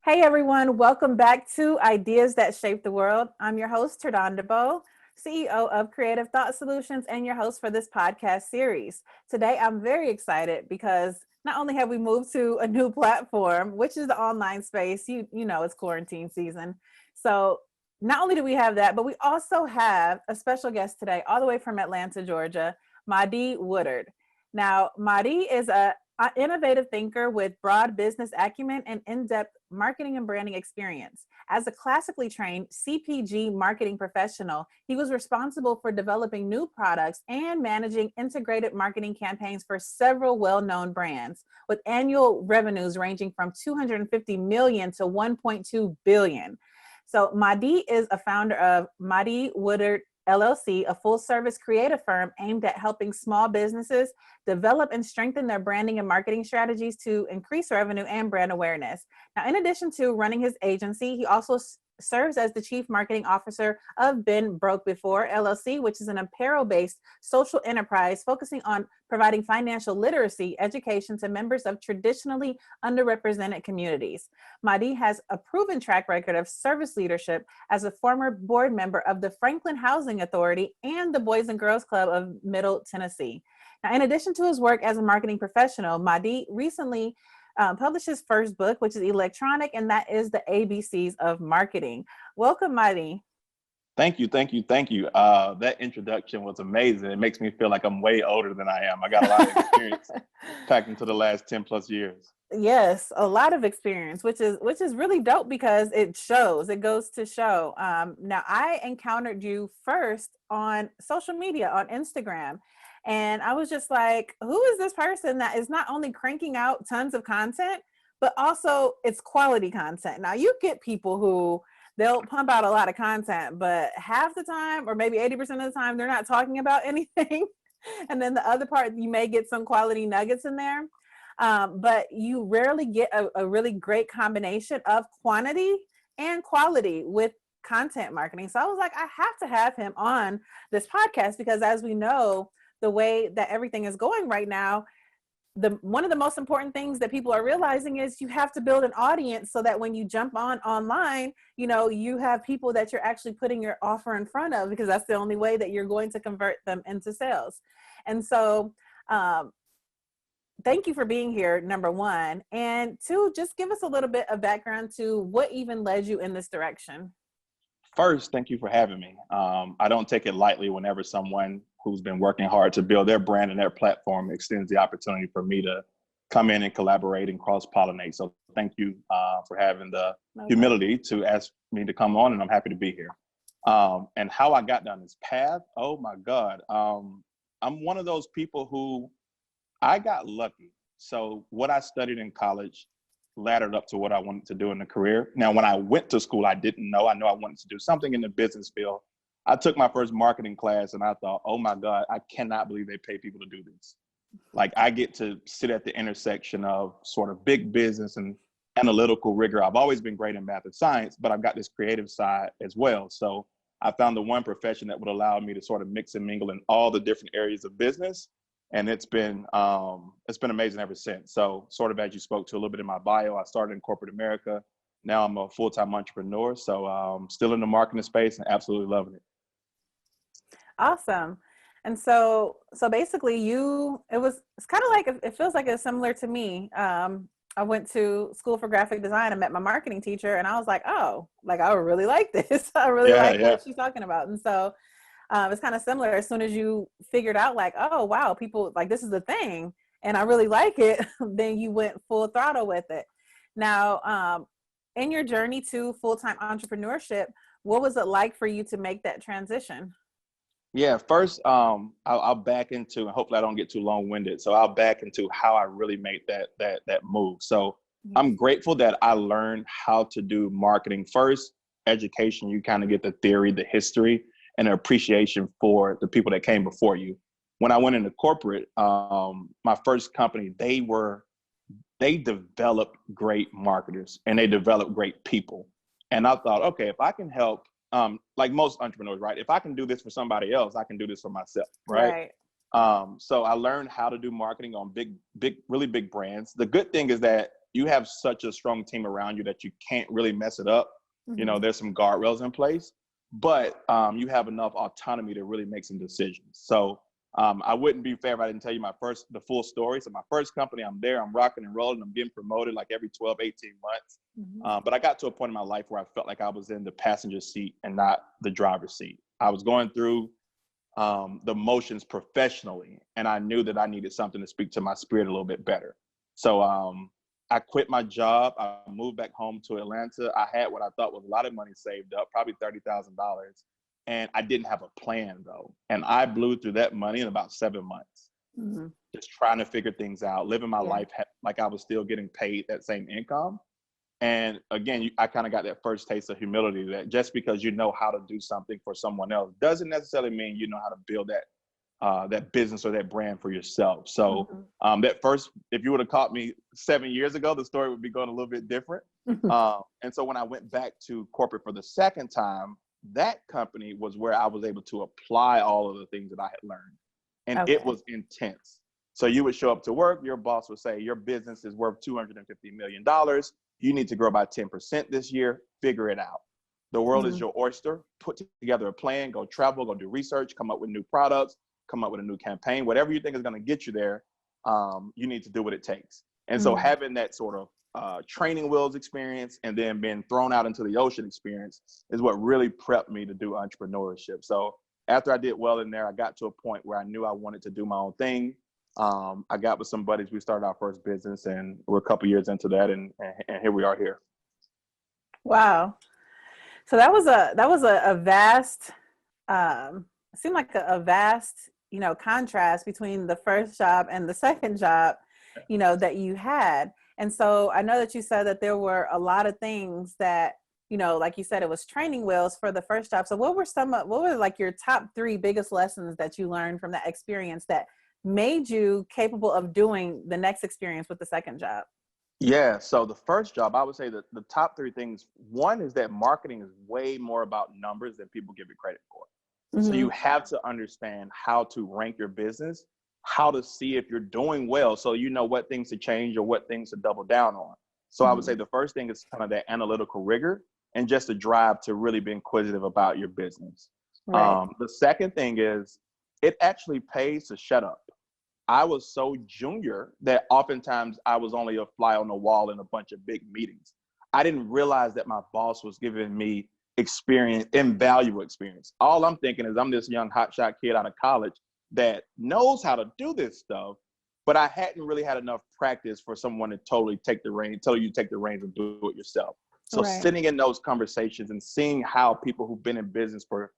Hey everyone, welcome back to Ideas That Shape the World. I'm your host, Terdon DeBow, CEO of Creative Thought Solutions and your host for this podcast series. Today, I'm very excited because not only have we moved to a new platform, which is the online space, you know it's quarantine season. So not only do we have that, but we also have a special guest today, all the way from Atlanta, Georgia, Mahdi Woodard. Now, Mahdi is an innovative thinker with broad business acumen and in-depth marketing and branding experience. As a classically trained CPG marketing professional, he was responsible for developing new products and managing integrated marketing campaigns for several well-known brands, with annual revenues ranging from 250 million to 1.2 billion. So Mahdi is a founder of Mahdi Woodward LLC, a full-service creative firm aimed at helping small businesses develop and strengthen their branding and marketing strategies to increase revenue and brand awareness. Now, in addition to running his agency, he also serves as the chief marketing officer of Been Broke Before LLC, which is an apparel-based social enterprise focusing on providing financial literacy education to members of traditionally underrepresented communities. Mahdi has a proven track record of service leadership as a former board member of the Franklin Housing Authority and the Boys and Girls Club of Middle Tennessee. Now, in addition to his work as a marketing professional, Mahdi recently published his first book, which is electronic, and that is the ABCs of Marketing. Welcome, Mahdi. Thank you. That introduction was amazing. It makes me feel like I'm way older than I am. I got a lot of experience packed into the last 10 plus years. Yes, a lot of experience, which is really dope because it shows. It goes to show. Now, I encountered you first on social media, on Instagram. And I was just like, who is this person that is not only cranking out tons of content, but also it's quality content? Now, you get people who they'll pump out a lot of content, but half the time, or maybe 80% of the time, they're not talking about anything. And then the other part, you may get some quality nuggets in there. But you rarely get a really great combination of quantity and quality with content marketing. So I was like, I have to have him on this podcast because, as we know, the way that everything is going right now, one of the most important things that people are realizing is you have to build an audience so that when you jump online, you know, you have people that you're actually putting your offer in front of, because that's the only way that you're going to convert them into sales. And so, thank you for being here, number one. And two, just give us a little bit of background to what even led you in this direction. First, thank you for having me. I don't take it lightly whenever someone who's been working hard to build their brand and their platform extends the opportunity for me to come in and collaborate and cross-pollinate. So thank you for having the humility to ask me to come on, and I'm happy to be here. And how I got down this path, oh my God. I'm one of those people who I got lucky. So what I studied in college laddered up to what I wanted to do in the career. Now, when I went to school, I didn't know. I know I wanted to do something in the business field. I took my first marketing class and I thought, oh my God, I cannot believe they pay people to do this. Like, I get to sit at the intersection of sort of big business and analytical rigor. I've always been great in math and science, but I've got this creative side as well. So I found the one profession that would allow me to sort of mix and mingle in all the different areas of business. And it's been amazing ever since. So sort of as you spoke to a little bit in my bio, I started in corporate America. Now I'm a full-time entrepreneur. So still in the marketing space and absolutely loving it. Awesome. And so basically it's kind of like, it feels like it's similar to me. I went to school for graphic design. I met my marketing teacher and I was like, oh, like I really like this. I really like what she's talking about. And so it's kind of similar. As soon as you figured out like, oh, wow, people like this is the thing and I really like it, then you went full throttle with it. Now, in your journey to full-time entrepreneurship, what was it like for you to make that transition? Yeah, first, I'll back into, and hopefully I don't get too long-winded. So I'll back into how I really made that move. So I'm grateful that I learned how to do marketing first. Education, you kind of get the theory, the history, and an appreciation for the people that came before you. When I went into corporate, my first company, they developed great marketers and they developed great people. And I thought, okay, if I can help, like most entrepreneurs, right? If I can do this for somebody else, I can do this for myself, right? So I learned how to do marketing on big, really big brands. The good thing is that you have such a strong team around you that you can't really mess it up. You know, there's some guardrails in place, but you have enough autonomy to really make some decisions. So I wouldn't be fair if I didn't tell you the full story. So my first company, I'm there, I'm rocking and rolling, I'm getting promoted like every 12, 18 months. But I got to a point in my life where I felt like I was in the passenger seat and not the driver's seat. I was going through the motions professionally, and I knew that I needed something to speak to my spirit a little bit better. So I quit my job. I moved back home to Atlanta. I had what I thought was a lot of money saved up, probably $30,000. And I didn't have a plan though. And I blew through that money in about 7 months, just trying to figure things out, living my life like I was still getting paid that same income. And again, I kind of got that first taste of humility, that just because you know how to do something for someone else doesn't necessarily mean you know how to build that business or that brand for yourself. So that first, if you would have caught me 7 years ago, the story would be going a little bit different. And so when I went back to corporate for the second time, that company was where I was able to apply all of the things that I had learned. And it was intense. So you would show up to work, your boss would say, your business is worth $250 million. You need to grow by 10% this year, figure it out. The world is your oyster. Put together a plan, go travel, go do research, come up with new products, come up with a new campaign, whatever you think is going to get you there, you need to do what it takes. And so having that sort of training wheels experience and then being thrown out into the ocean experience is what really prepped me to do entrepreneurship. So after I did well in there, I got to a point where I knew I wanted to do my own thing. I got with some buddies, we started our first business, and we're a couple years into that, and here we are here. Wow. So that was a vast, seemed like a vast, contrast between the first job and the second job, that you had. And so I know that you said that there were a lot of things that, like you said, it was training wheels for the first job. So what were like your top 3 biggest lessons that you learned from that experience that made you capable of doing the next experience with the second job? Yeah. So the first job, I would say that the top 3 things, one is that marketing is way more about numbers than people give it credit for. So you have to understand how to rank your business, how to see if you're doing well, so you know what things to change or what things to double down on. So I would say the first thing is kind of that analytical rigor and just a drive to really be inquisitive about your business. Right. The second thing is it actually pays to shut up. I was so junior that oftentimes I was only a fly on the wall in a bunch of big meetings. I didn't realize that my boss was giving me experience, invaluable experience. All I'm thinking is I'm this young hotshot kid out of college that knows how to do this stuff, but I hadn't really had enough practice for someone to tell you to take the reins and do it yourself. So sitting in those conversations and seeing how people who've been in business for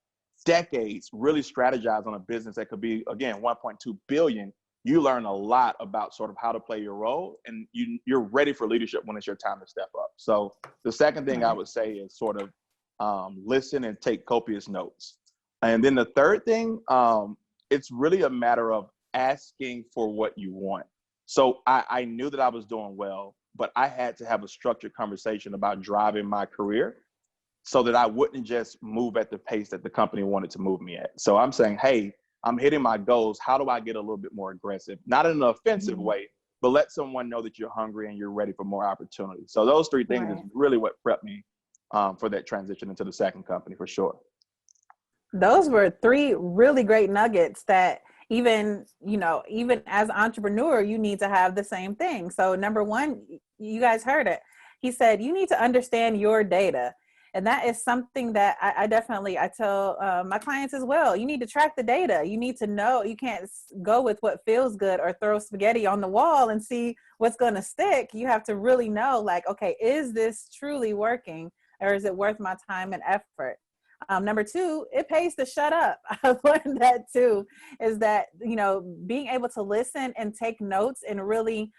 decades really strategize on a business that could be, again, 1.2 billion, you learn a lot about sort of how to play your role, and you're ready for leadership when it's your time to step up. So the second thing I would say is sort of listen and take copious notes. And then the third thing, it's really a matter of asking for what you want. So I knew that I was doing well, but I had to have a structured conversation about driving my career so that I wouldn't just move at the pace that the company wanted to move me at. So I'm saying, hey, I'm hitting my goals. How do I get a little bit more aggressive? Not in an offensive way, but let someone know that you're hungry and you're ready for more opportunity. So those 3 things is really what prepped me for that transition into the second company, for sure. Those were 3 really great nuggets that even as an entrepreneur, you need to have the same thing. So number 1, you guys heard it. He said, you need to understand your data. And that is something that I tell my clients as well. You need to track the data. You need to know. You can't go with what feels good or throw spaghetti on the wall and see what's going to stick. You have to really know, like, okay, is this truly working, or is it worth my time and effort? Number 2, it pays to shut up. I've learned that too, is that, being able to listen and take notes and really,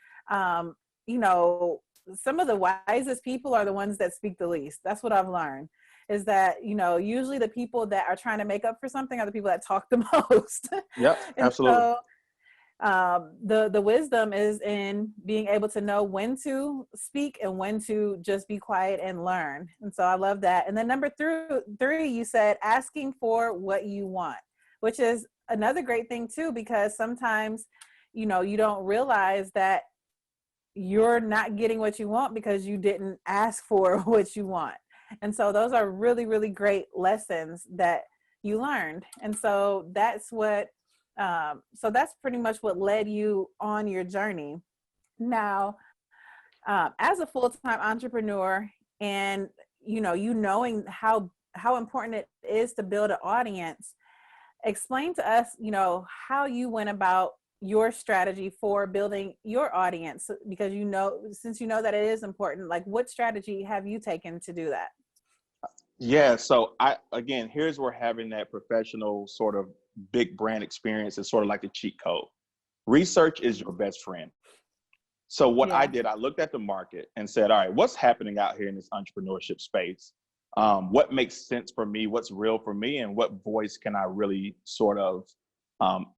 some of the wisest people are the ones that speak the least. That's what I've learned, is that, usually the people that are trying to make up for something are the people that talk the most. Yep, absolutely. So, the wisdom is in being able to know when to speak and when to just be quiet and learn. And so I love that. And then number 3, you said asking for what you want, which is another great thing too, because sometimes, you don't realize that you're not getting what you want because you didn't ask for what you want. And so those are really, really great lessons that you learned. And so that's what, so that's pretty much what led you on your journey. Now, as a full-time entrepreneur, and you knowing how important it is to build an audience, explain to us, how you went about your strategy for building your audience, because since you know that it is important, like what strategy have you taken to do that? Yeah, so again, here's where having that professional sort of big brand experience is sort of like the cheat code. Research is your best friend. So what I did, I looked at the market and said, all right, what's happening out here in this entrepreneurship space? What makes sense for me? What's real for me? And what voice can I really sort of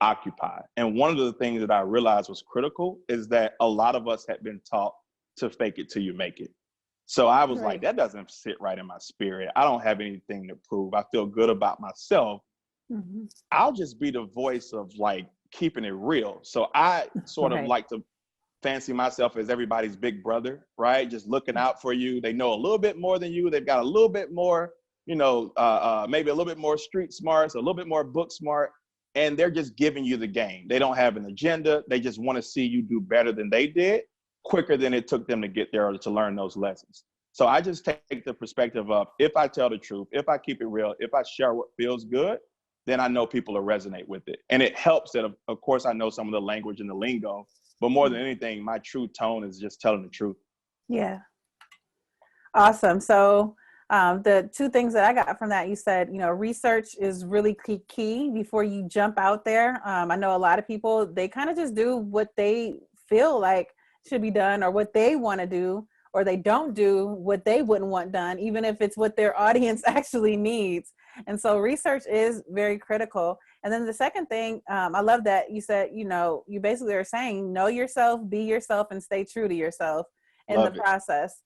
occupy? And one of the things that I realized was critical is that a lot of us had been taught to fake it till you make it. So I was like, that doesn't sit right in my spirit. I don't have anything to prove. I feel good about myself. Mm-hmm. I'll just be the voice of like keeping it real. So I sort of like to fancy myself as everybody's big brother, right? Just looking out for you. They know a little bit more than you. They've got a little bit more, maybe a little bit more street smarts, a little bit more book smart, and they're just giving you the game. They don't have an agenda. They just want to see you do better than they did, quicker than it took them to get there or to learn those lessons. So I just take the perspective of, if I tell the truth, if I keep it real, if I share what feels good, then I know people will resonate with it. And it helps that, of course, I know some of the language and the lingo, but more than anything, my true tone is just telling the truth. Yeah. Awesome. So the two things that I got from that, you said, research is really key before you jump out there. I know a lot of people, they kind of just do what they feel like should be done or what they want to do, or they don't do what they wouldn't want done, even if it's what their audience actually needs. And so research is very critical. And then the second thing, I love that you said, you basically are saying, know yourself, be yourself, and stay true to yourself in the process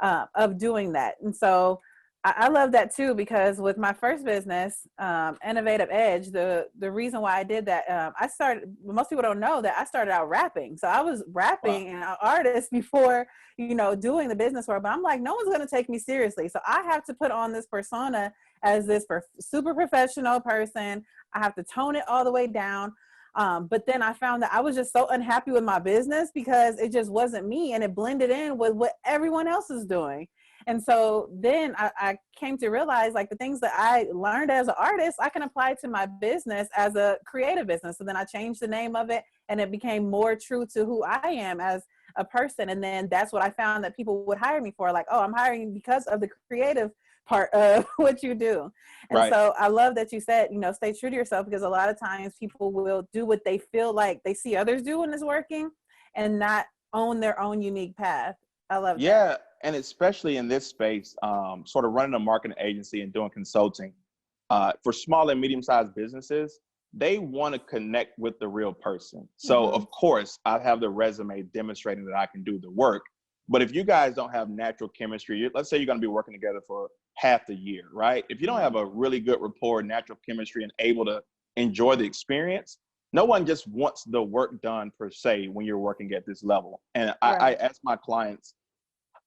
of doing that. And so I love that too, because with my first business, Innovative Edge, the reason why I did that, most people don't know that I started out rapping. So I was rapping and an artist before, doing the business work, but I'm like, no one's going to take me seriously. So I have to put on this persona as this super professional person. I have to tone it all the way down. But then I found that I was just so unhappy with my business because it just wasn't me, and it blended in with what everyone else is doing. And so then I came to realize, like, the things that I learned as an artist, I can apply to my business as a creative business. So then I changed the name of it, and it became more true to who I am as a person. And then that's what I found that people would hire me for. Like, oh, I'm hiring because of the creative part of what you do. And so I love that you said, stay true to yourself, because a lot of times people will do what they feel like they see others do when it's working and not own their own unique path. I love that. Yeah. And especially in this space, sort of running a marketing agency and doing consulting for small and medium-sized businesses, they want to connect with the real person. So of course I have the resume demonstrating that I can do the work. But if you guys don't have natural chemistry, let's say you're going to be working together for half the year, right? If you don't have a really good rapport, natural chemistry, and able to enjoy the experience, no one just wants the work done per se when you're working at this level. And I ask my clients,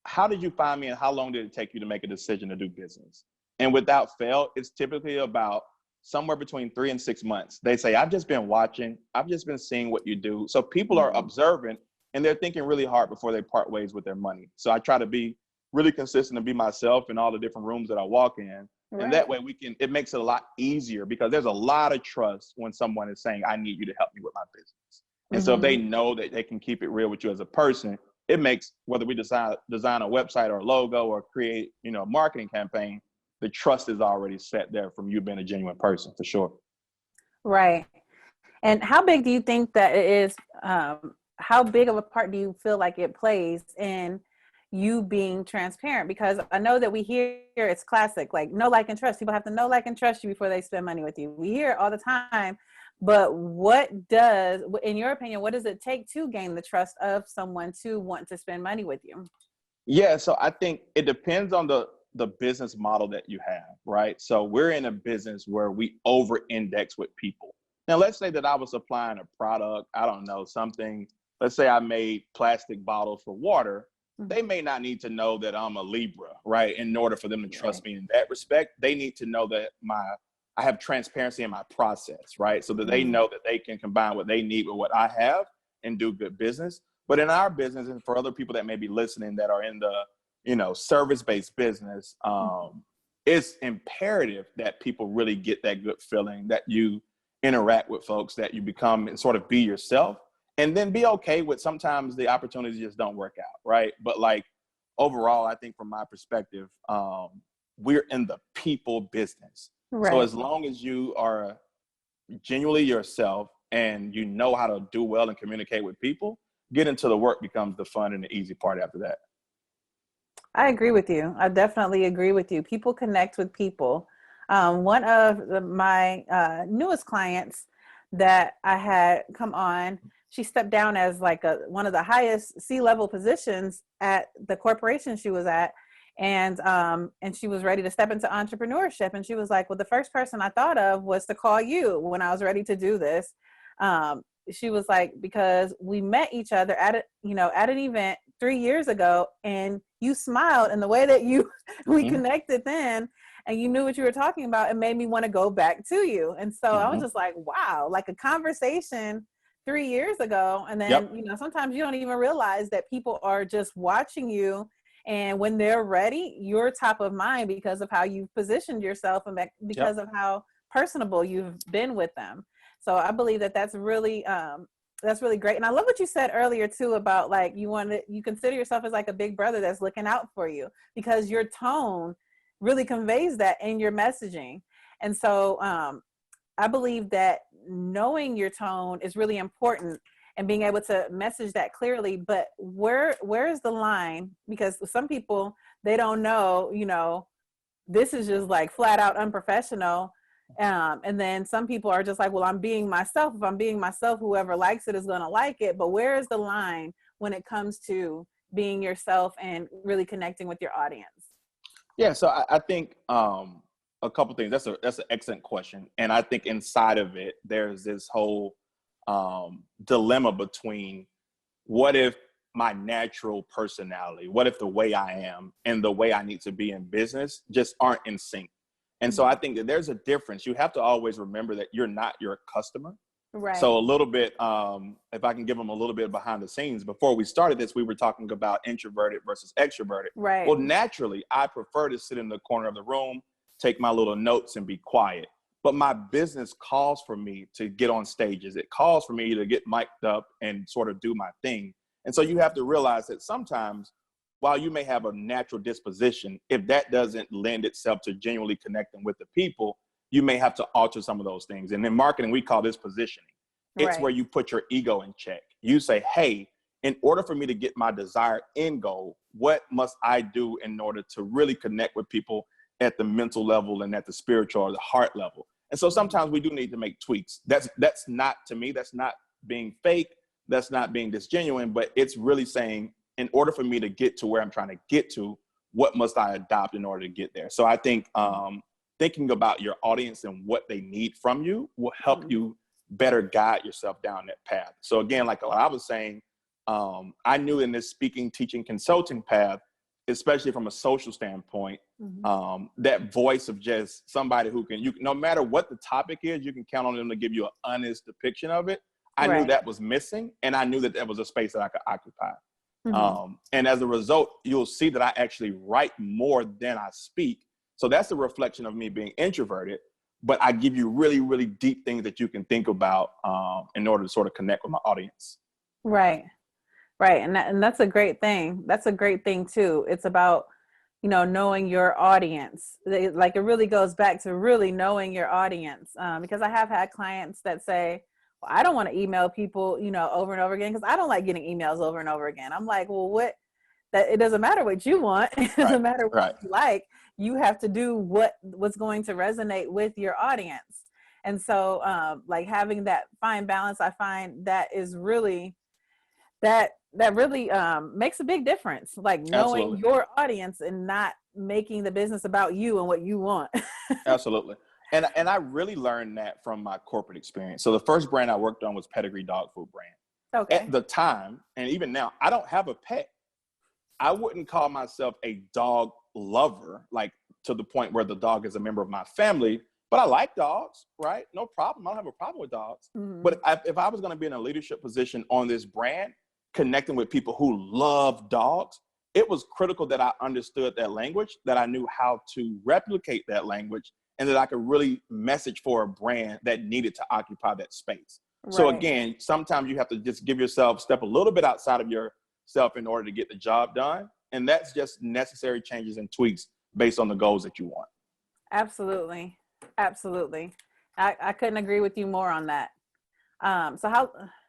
how did you find me and how long did it take you to make a decision to do business? And without fail, it's typically about somewhere between 3 and 6 months. They say, I've just been watching, I've just been seeing what you do. So people are observant, and they're thinking really hard before they part ways with their money. So I try to be really consistent and be myself in all the different rooms that I walk in. Right. And that way it makes it a lot easier, because there's a lot of trust when someone is saying, I need you to help me with my business. And so if they know that they can keep it real with you as a person, it makes, whether we design a website or a logo or create, a marketing campaign, the trust is already set there from you being a genuine person, for sure. Right. And how big do you think that it is? How big of a part do you feel like it plays in you being transparent? Because I know that we hear it's classic, like know, like, and trust. People have to know, like, and trust you before they spend money with you. We hear it all the time. But in your opinion, what does it take to gain the trust of someone to want to spend money with you? Yeah, so I think it depends on the business model that you have, right? So we're in a business where we over-index with people. Now, let's say that I was supplying a product, I don't know, something let's say I made plastic bottles for water, Mhm. they may not need to know that I'm a Libra, right? In order for them to trust me in that respect, they need to know that I have transparency in my process, right? So that they know that they can combine what they need with what I have and do good business. But in our business, and for other people that may be listening that are in the, service-based business, it's imperative that people really get that good feeling, that you interact with folks, that you become and sort of be yourself, and then be okay with sometimes the opportunities just don't work out, right? But like overall, I think from my perspective, we're in the people business. So Right. as long as you are genuinely yourself and you know how to do well and communicate with people, getting to the work becomes the fun and the easy part after that. I agree with you. I definitely agree with you. People connect with people. One of my newest clients that I had come on, she stepped down as like one of the highest C-level positions at the corporation she was at. And she was ready to step into entrepreneurship. And she was like, well, the first person I thought of was to call you when I was ready to do this. She was like, because we met each other at an event 3 years ago, and you smiled, and the way that we connected then, and you knew what you were talking about, it made me want to go back to you. And so I was just like, wow, like a conversation 3 years ago. And then, sometimes you don't even realize that people are just watching you. And when they're ready, you're top of mind because of how you've positioned yourself and because of how personable you've been with them. So I believe that that's really great. And I love what you said earlier too about like you consider yourself as like a big brother that's looking out for you, because your tone really conveys that in your messaging. And so I believe that knowing your tone is really important and being able to message that clearly. But where is the line? Because some people, they don't know, this is just like flat out unprofessional. And then some people are just like, well, I'm being myself. If I'm being myself, whoever likes it is going to like it. But where is the line when it comes to being yourself and really connecting with your audience? Yeah. So I think a couple things. That's an excellent question. And I think inside of it, there's this whole dilemma between what if my natural personality, what if the way I am and the way I need to be in business just aren't in sync? And so I think that there's a difference. You have to always remember that you're not your customer. Right. So a little bit, if I can give them a little bit behind the scenes, before we started this, we were talking about introverted versus extroverted. Right. Well, naturally, I prefer to sit in the corner of the room, take my little notes and be quiet. But my business calls for me to get on stages. It calls for me to get mic'd up and sort of do my thing. And so you have to realize that sometimes, while you may have a natural disposition, if that doesn't lend itself to genuinely connecting with the people, you may have to alter some of those things. And in marketing, we call this positioning. It's where you put your ego in check. You say, hey, in order for me to get my desired end goal, what must I do in order to really connect with people at the mental level and at the spiritual or the heart level? And so sometimes we do need to make tweaks. That's not, to me, that's not being fake. That's not being disgenuine, but it's really saying, in order for me to get to where I'm trying to get to, what must I adopt in order to get there? So I think thinking about your audience and what they need from you will help you better guide yourself down that path. So again, like what I was saying, I knew in this speaking, teaching, consulting path, especially from a social standpoint, that voice of just somebody who can, no matter what the topic is, you can count on them to give you an honest depiction of it. I knew that was missing, and I knew that that was a space that I could occupy. And as a result, you'll see that I actually write more than I speak. So that's a reflection of me being introverted, but I give you really, really deep things that you can think about in order to sort of connect with my audience. Right. Right. And that's a great thing. That's a great thing too. It's about, knowing your audience. Like it really goes back to really knowing your audience. Because I have had clients that say, well, I don't want to email people, over and over again, because I don't like getting emails over and over again. I'm like, well, it doesn't matter what you want. It doesn't matter what you like. You have to do what's going to resonate with your audience. And so like having that fine balance, I find that is really, that really makes a big difference. Like knowing your audience and not making the business about you and what you want. Absolutely. And I really learned that from my corporate experience. So the first brand I worked on was Pedigree Dog Food brand. Okay. At the time, and even now, I don't have a pet. I wouldn't call myself a dog lover, like to the point where the dog is a member of my family, but I like dogs, right? No problem. I don't have a problem with dogs. Mm-hmm. But if I was going to be in a leadership position on this brand, connecting with people who love dogs, it was critical that I understood that language, that I knew how to replicate that language, and that I could really message for a brand that needed to occupy that space. Right. So again, sometimes you have to just give yourself, step a little bit outside of yourself in order to get the job done. And that's just necessary changes and tweaks based on the goals that you want. Absolutely. Absolutely. I couldn't agree with you more on that.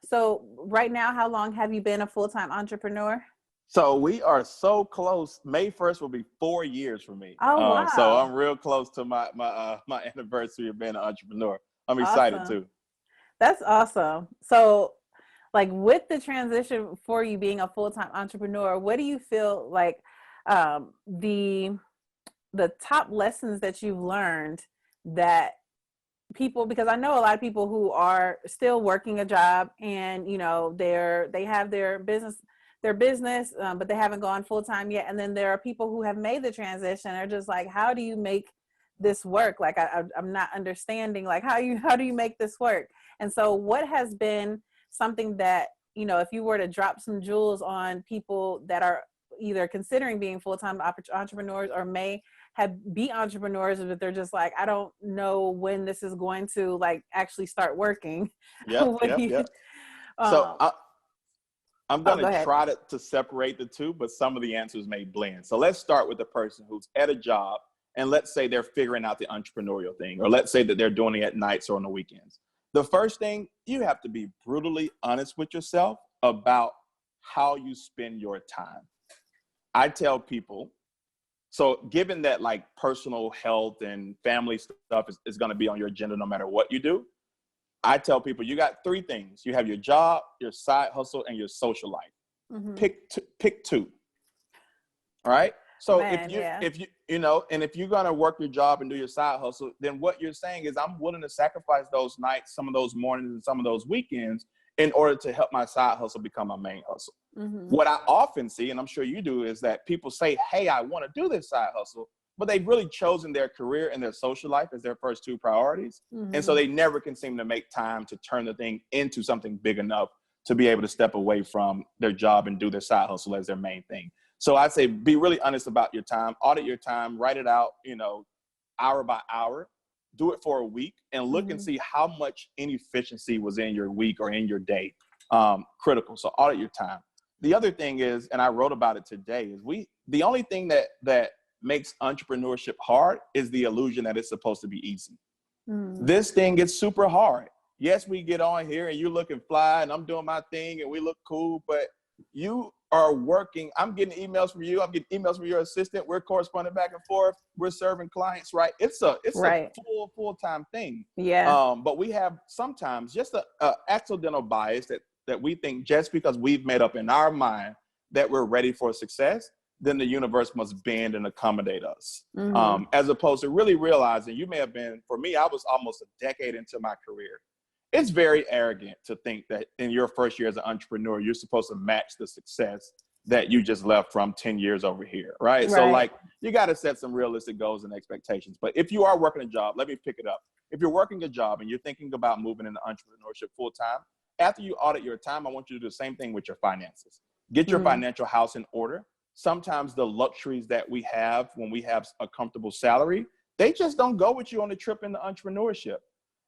So right now, how long have you been a full-time entrepreneur? So we are so close. May 1st will be 4 years for me. Oh, wow. So I'm real close to my anniversary of being an entrepreneur. I'm excited too. That's awesome. So like with the transition for you being a full-time entrepreneur, what do you feel like the top lessons that you've learned that people, because I know a lot of people who are still working a job and, you know, they have their business, but they haven't gone full time yet. And then there are people who have made the transition. They're just like, how do you make this work? Like, I'm not understanding, like, how do you make this work? And so what has been something that, you know, if you were to drop some jewels on people that are either considering being full-time entrepreneurs or may be entrepreneurs, but they're just like, I don't know when this is going to like actually start working. Yep. So I'm going to try to separate the two, but some of the answers may blend. So let's start with the person who's at a job, and let's say they're figuring out the entrepreneurial thing, or let's say that they're doing it at nights or on the weekends. The first thing, you have to be brutally honest with yourself about how you spend your time. I tell people, so given that like personal health and family stuff is going to be on your agenda no matter what you do, I tell people you got 3 things. You have your job, your side hustle, and your social life. Mm-hmm. Pick 2. All right. So if you're going to work your job and do your side hustle, then what you're saying is I'm willing to sacrifice those nights, some of those mornings and some of those weekends in order to help my side hustle become my main hustle. Mm-hmm. What I often see, and I'm sure you do, is that people say, hey, I want to do this side hustle, but they've really chosen their career and their social life as their first 2 priorities. Mm-hmm. And so they never can seem to make time to turn the thing into something big enough to be able to step away from their job and do their side hustle as their main thing. So I'd say be really honest about your time, audit your time, write it out, hour by hour, do it for a week, and look mm-hmm. and see how much inefficiency was in your week or in your day. Critical. So audit your time. The other thing is, and I wrote about it today, is the only thing that makes entrepreneurship hard is the illusion that it's supposed to be easy. Mm. This thing gets super hard. Yes, we get on here and you're looking fly and I'm doing my thing and we look cool, but you are working. I'm getting emails from you. I'm getting emails from your assistant. We're corresponding back and forth. We're serving clients, right? It's a full-time thing. Yeah. But we have sometimes just a accidental bias that we think just because we've made up in our mind that we're ready for success, then the universe must bend and accommodate us. Mm-hmm. As opposed to really realizing, you may have been, for me, I was almost a decade into my career. It's very arrogant to think that in your first year as an entrepreneur, you're supposed to match the success that you just left from 10 years over here, right? So like, you got to set some realistic goals and expectations. But if you are working a job, let me pick it up. If you're working a job and you're thinking about moving into entrepreneurship full time, after you audit your time, I want you to do the same thing with your finances. Get your financial house in order. Sometimes the luxuries that we have when we have a comfortable salary, they just don't go with you on the trip into entrepreneurship.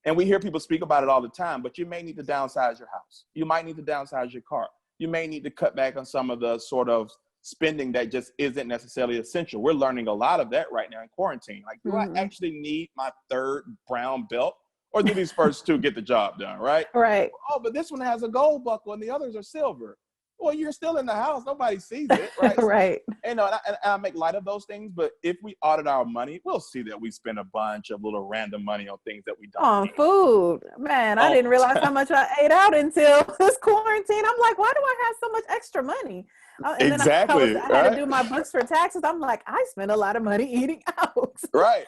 And we hear people speak about it all the time, but you may need to downsize your house. You might need to downsize your car. You may need to cut back on some of the sort of spending that just isn't necessarily essential. We're learning a lot of that right now in quarantine. Like, do I actually need my 3rd brown belt? Or do these first 2 get the job done, right? Right. Oh, but this one has a gold buckle and the others are silver. Well, you're still in the house. Nobody sees it, right? Right. And I make light of those things, but if we audit our money, we'll see that we spend a bunch of little random money on things that we don't on need. Food. Man, I didn't realize how much I ate out until this quarantine. I'm like, why do I have so much extra money? And exactly. Then I had to do my books for taxes. I'm like, I spend a lot of money eating out. Right.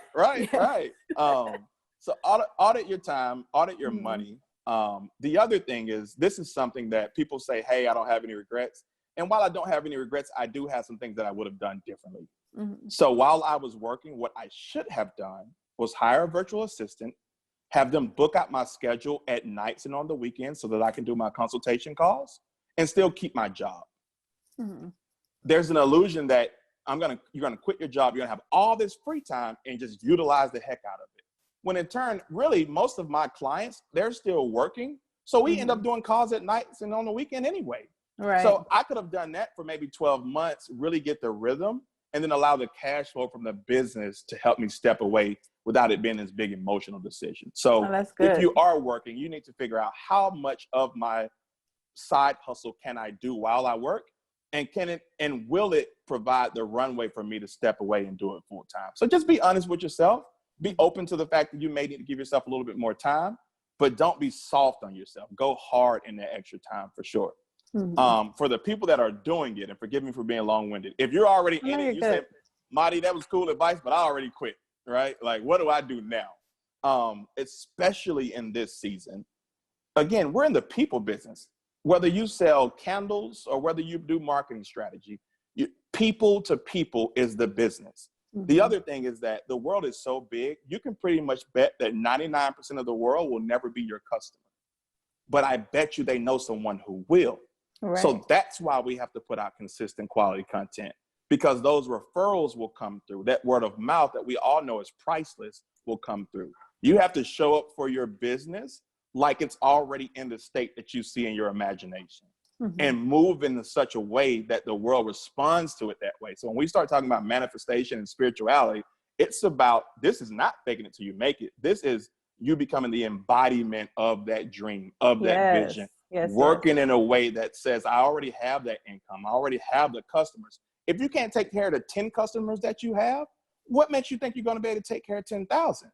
So audit your time, audit your money. The other thing is, this is something that people say, hey, I don't have any regrets. And while I don't have any regrets, I do have some things that I would have done differently. Mm-hmm. So while I was working, what I should have done was hire a virtual assistant, have them book out my schedule at nights and on the weekends so that I can do my consultation calls and still keep my job. Mm-hmm. There's an illusion that you're gonna quit your job, you're gonna have all this free time and just utilize the heck out of it. When in turn, really, most of my clients, they're still working. So we end up doing calls at nights and on the weekend anyway. Right. So I could have done that for maybe 12 months, really get the rhythm, and then allow the cash flow from the business to help me step away without it being this big emotional decision. So if you are working, you need to figure out how much of my side hustle can I do while I work, and will it provide the runway for me to step away and do it full time? So just be honest with yourself. Be open to the fact that you may need to give yourself a little bit more time, but don't be soft on yourself. Go hard in that extra time for sure. Mm-hmm. For the people that are doing it, and forgive me for being long-winded, if you're already in it, you say, Mahdi, that was cool advice, but I already quit, right? Like, what do I do now? Especially in this season. Again, we're in the people business. Whether you sell candles or whether you do marketing strategy, people to people is the business. Mm-hmm. The other thing is that the world is so big, you can pretty much bet that 99% of the world will never be your customer. But I bet you they know someone who will. Right. So that's why we have to put out consistent quality content, because those referrals will come through. That word of mouth that we all know is priceless will come through. You have to show up for your business like it's already in the state that you see in your imagination, and move in such a way that the world responds to it that way. So when we start talking about manifestation and spirituality, it's about, this is not faking it till you make it. This is you becoming the embodiment of that dream, of that vision. Working in a way that says, I already have that income. I already have the customers. If you can't take care of the 10 customers that you have, what makes you think you're going to be able to take care of 10,000?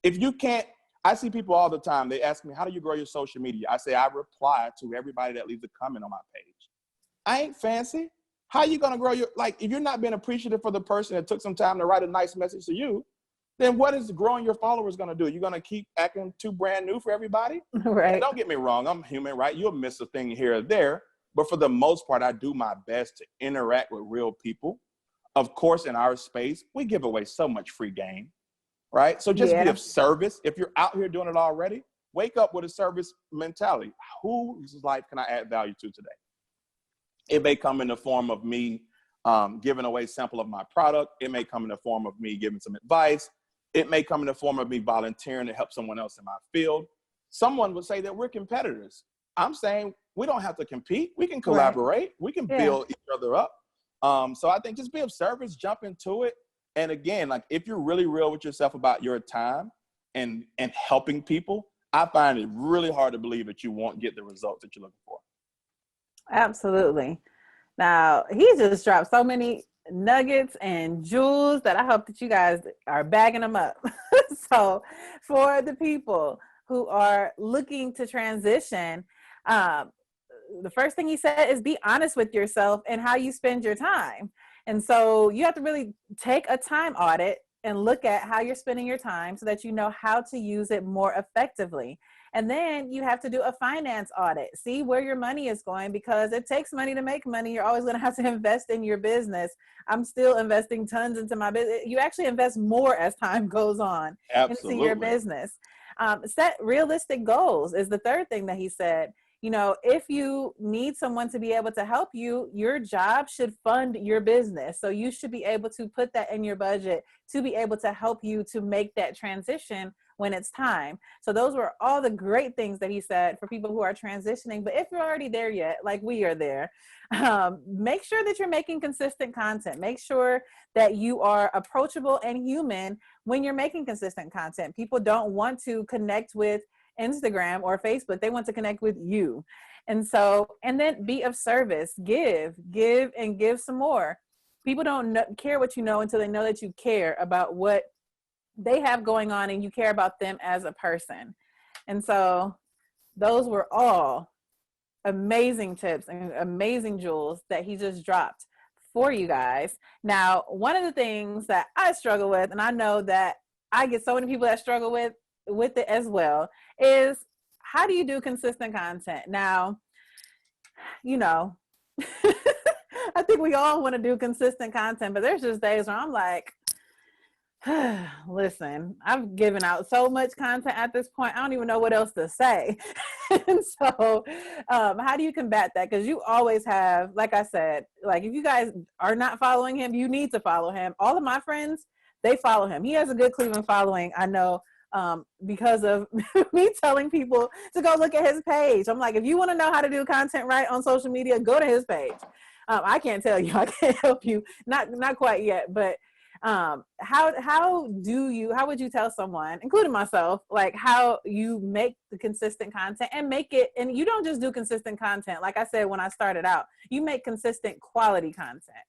If you can't, I see people all the time. They ask me, how do you grow your social media? I say, I reply to everybody that leaves a comment on my page. I ain't fancy. How are you going to grow if you're not being appreciative for the person that took some time to write a nice message to you, then what is growing your followers going to do? You're going to keep acting too brand new for everybody? Right. And don't get me wrong. I'm human, right? You'll miss a thing here or there. But for the most part, I do my best to interact with real people. Of course, in our space, we give away so much free game, right? So just be of service. If you're out here doing it already, wake up with a service mentality. Whose life can I add value to today? It may come in the form of me giving away a sample of my product. It may come in the form of me giving some advice. It may come in the form of me volunteering to help someone else in my field. Someone would say that we're competitors. I'm saying we don't have to compete. We can collaborate. Right. We can build each other up. So I think just be of service, jump into it. And again, like if you're really real with yourself about your time and helping people, I find it really hard to believe that you won't get the results that you're looking for. Absolutely. Now, he just dropped so many nuggets and jewels that I hope that you guys are bagging them up. So for the people who are looking to transition, the first thing he said is be honest with yourself and how you spend your time. And so you have to really take a time audit and look at how you're spending your time so that you know how to use it more effectively. And then you have to do a finance audit, see where your money is going, because it takes money to make money. You're always going to have to invest in your business. I'm still investing tons into my business. You actually invest more as time goes on into your business. Set realistic goals is the third thing that he said. You know, if you need someone to be able to help you, your job should fund your business. So you should be able to put that in your budget to be able to help you to make that transition when it's time. So those were all the great things that he said for people who are transitioning. But if you're already there yet, like we are there, make sure that you're making consistent content. Make sure that you are approachable and human when you're making consistent content. People don't want to connect with Instagram or Facebook. They want to connect with you. And so, and then be of service, give and give some more. People don't care what you know until they know that you care about what they have going on and you care about them as a person. And so those were all amazing tips and amazing jewels that he just dropped for you guys. Now, one of the things that I struggle with, and I know that I get so many people that struggle with it as well, is how do you do consistent content? Now, you know, I think we all want to do consistent content, but there's just days where I'm like, listen, I've given out so much content at this point, I don't even know what else to say. And so how do you combat that? Because you always have, like I said, like if you guys are not following him, you need to follow him. All of my friends, they follow him. He has a good Cleveland following, I know, because of me telling people to go look at his page. I'm like, if you want to know how to do content right on social media, go to his page. I can't tell you, I can't help you, not quite yet, but how would you tell someone, including myself, like how you make the consistent content and make it, and you don't just do consistent content. Like I said, when I started out, you make consistent quality content.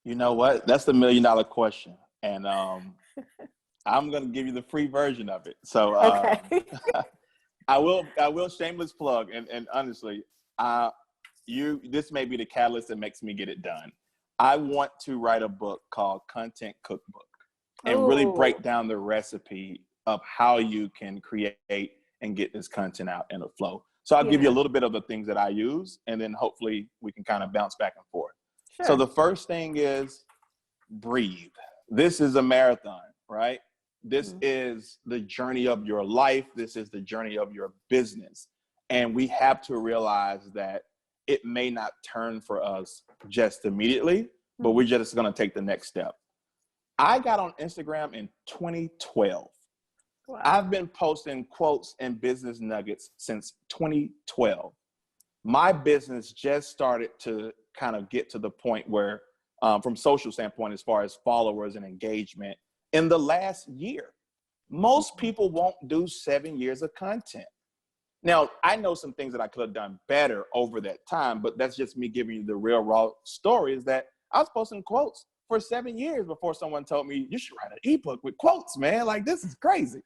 You know what? That's the $1 million question. And I'm going to give you the free version of it. So Okay. I will shameless plug. And honestly, this may be the catalyst that makes me get it done. I want to write a book called Content Cookbook and really break down the recipe of how you can create and get this content out in a flow. So I'll give you a little bit of the things that I use, and then hopefully we can kind of bounce back and forth. Sure. So the first thing is breathe. This is a marathon, right? This is the journey of your life. This is the journey of your business. And we have to realize that it may not turn for us just immediately, but we're just going to take the next step. I got on Instagram in 2012. Wow. I've been posting quotes and business nuggets since 2012. My business just started to kind of get to the point where, from social standpoint, as far as followers and engagement, in the last year. Most people won't do 7 years of content. Now, I know some things that I could have done better over that time, but that's just me giving you the real raw story, is that I was posting quotes for 7 years before someone told me, you should write an ebook with quotes, man. Like, this is crazy.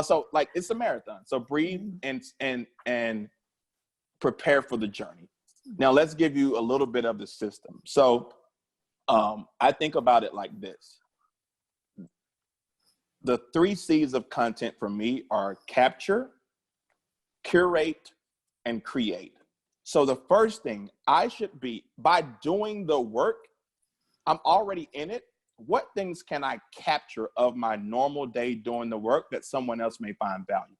So like, it's a marathon. So breathe and prepare for the journey. Now, let's give you a little bit of the system. So I think about it like this. The 3 C's of content for me are capture, curate, and create. So the first thing I should be, by doing the work, I'm already in it. What things can I capture of my normal day doing the work that someone else may find valuable?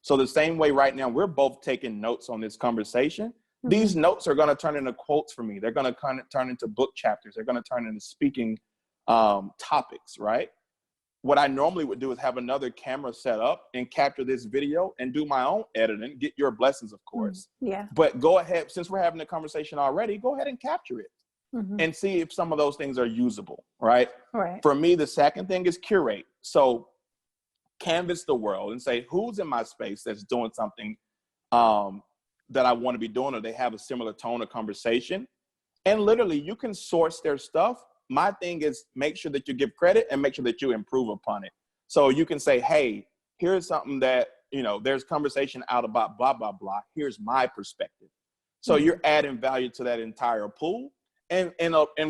So the same way right now, we're both taking notes on this conversation. These notes are going to turn into quotes for me. They're going to turn into book chapters. They're going to turn into speaking topics, right? What I normally would do is have another camera set up and capture this video and do my own editing, get your blessings, of course. Yeah. But go ahead, since we're having a conversation already, go ahead and capture it and see if some of those things are usable, right? Right. For me, the second thing is curate. So canvas the world and say, who's in my space that's doing something that I want to be doing, or they have a similar tone of conversation. And literally, you can source their stuff. My thing is make sure that you give credit and make sure that you improve upon it. So you can say, hey, here's something that, there's conversation out about blah, blah, blah. Here's my perspective. So you're adding value to that entire pool and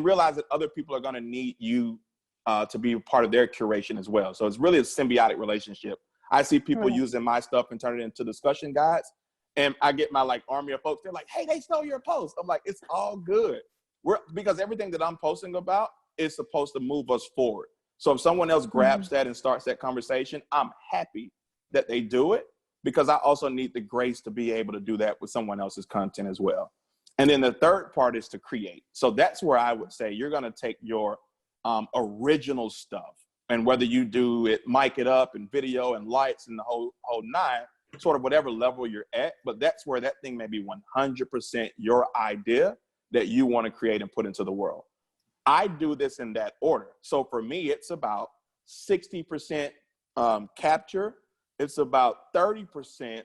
realize that other people are going to need you to be a part of their curation as well. So it's really a symbiotic relationship. I see people using my stuff and turn it into discussion guides. And I get my army of folks. They're like, hey, they stole your post. I'm like, it's all good. Because everything that I'm posting about is supposed to move us forward. So if someone else grabs that and starts that conversation, I'm happy that they do it, because I also need the grace to be able to do that with someone else's content as well. And then the third part is to create. So that's where I would say you're going to take your original stuff, and whether you do it, mic it up and video and lights and the whole nine, sort of whatever level you're at, but that's where that thing may be 100% your idea that you want to create and put into the world. I do this in that order. So for me, it's about 60% capture, it's about 30%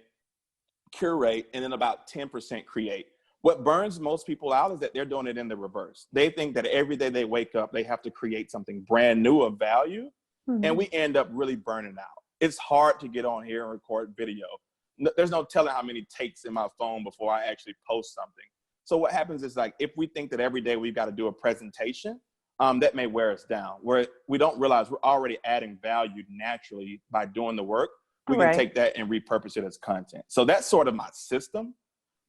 curate, and then about 10% create. What burns most people out is that they're doing it in the reverse. They think that every day they wake up, they have to create something brand new of value, and we end up really burning out. It's hard to get on here and record video. There's no telling how many takes in my phone before I actually post something. So what happens is, if we think that every day we've got to do a presentation, that may wear us down, where we don't realize we're already adding value naturally by doing the work. we can take that and repurpose it as content. So that's sort of my system.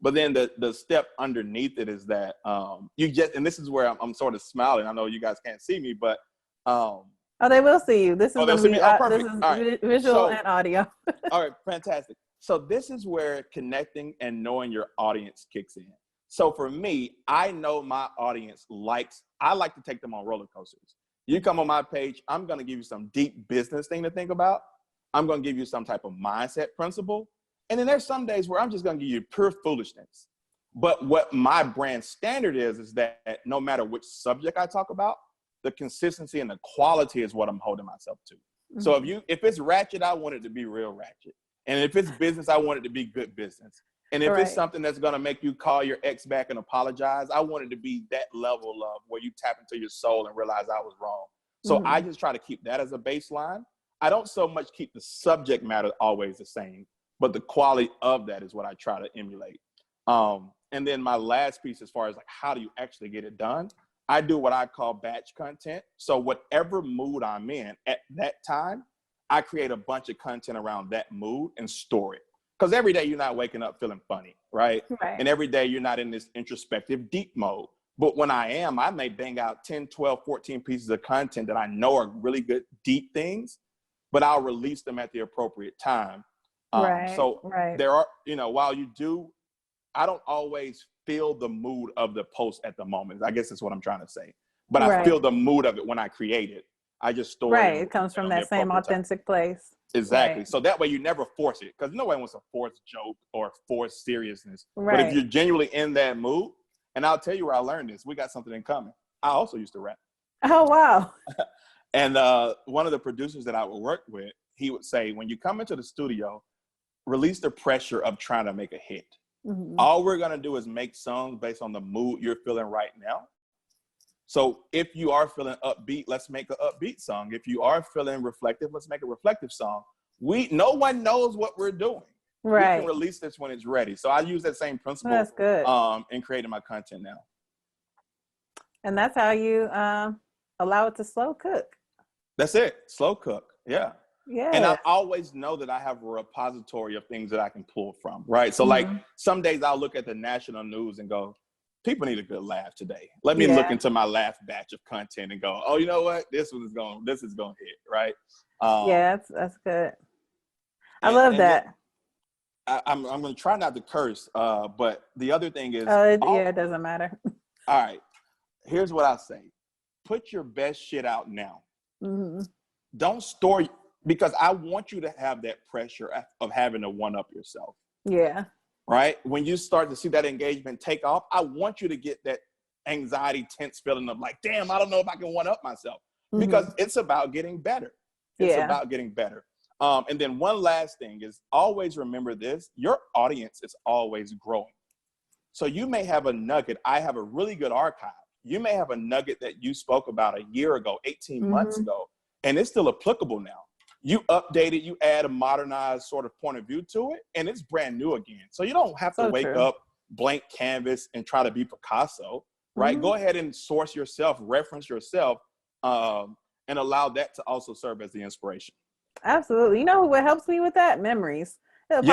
But then the step underneath it is that you get, and this is where I'm sort of smiling. I know you guys can't see me, but oh, they will see you. This is going to be perfect. This is all right. visual and audio. All right, fantastic. So this is where connecting and knowing your audience kicks in. So for me, I know my audience I like to take them on roller coasters. You come on my page, I'm going to give you some deep business thing to think about. I'm going to give you some type of mindset principle. And then there's some days where I'm just going to give you pure foolishness. But what my brand standard is that no matter which subject I talk about, the consistency and the quality is what I'm holding myself to. Mm-hmm. So if it's ratchet, I want it to be real ratchet. And if it's business, I want it to be good business. And if it's something that's going to make you call your ex back and apologize, I want it to be that level of where you tap into your soul and realize I was wrong. So I just try to keep that as a baseline. I don't so much keep the subject matter always the same, but the quality of that is what I try to emulate. And then my last piece, as far as like, how do you actually get it done? I do what I call batch content. So whatever mood I'm in at that time, I create a bunch of content around that mood and store it. Because every day you're not waking up feeling funny, right? And every day you're not in this introspective deep mode. But when I am, I may bang out 10, 12, 14 pieces of content that I know are really good, deep things, but I'll release them at the appropriate time. So there are, while you do, I don't always feel the mood of the post at the moment. I guess that's what I'm trying to say. But I feel the mood of it when I create it. I just store it. It comes from that same authentic place. Exactly. So that way you never force it, because nobody wants a forced joke or forced seriousness. But if you're genuinely in that mood, and I'll tell you where I learned this. We got something in common. I also used to rap. Oh, wow. And one of the producers that I would work with, he would say, when you come into the studio, release the pressure of trying to make a hit. Mm-hmm. All we're going to do is make songs based on the mood you're feeling right now. So if you are feeling upbeat, let's make an upbeat song. If you are feeling reflective, let's make a reflective song. No one knows what we're doing. We can release this when it's ready. So I use that same principle. That's good. In creating my content now. And that's how you allow it to slow cook. That's it. Slow cook. Yeah. Yeah. And I always know that I have a repository of things that I can pull from, right? So like some days I'll look at the national news and go, people need a good laugh today. Let me look into my laugh batch of content and go, oh, you know what? This is going to hit, right? That's good. I love that. I'm going to try not to curse, but the other thing is. It doesn't matter. All right. Here's what I say. Put your best shit out now. Mm-hmm. Don't store, because I want you to have that pressure of having to one-up yourself. Yeah. Right? When you start to see that engagement take off, I want you to get that anxiety, tense feeling of like, damn, I don't know if I can one-up myself. Because it's about getting better. It's about getting better. And then one last thing is always remember this, your audience is always growing. So you may have a nugget. I have a really good archive. You may have a nugget that you spoke about a year ago, 18 months ago, and it's still applicable now. You update it, you add a modernized sort of point of view to it, and it's brand new again. So you don't have to wake up blank canvas and try to be Picasso, right? Go ahead and source yourself, reference yourself, and allow that to also serve as the inspiration. Absolutely. You know what helps me with that? Memories. I'm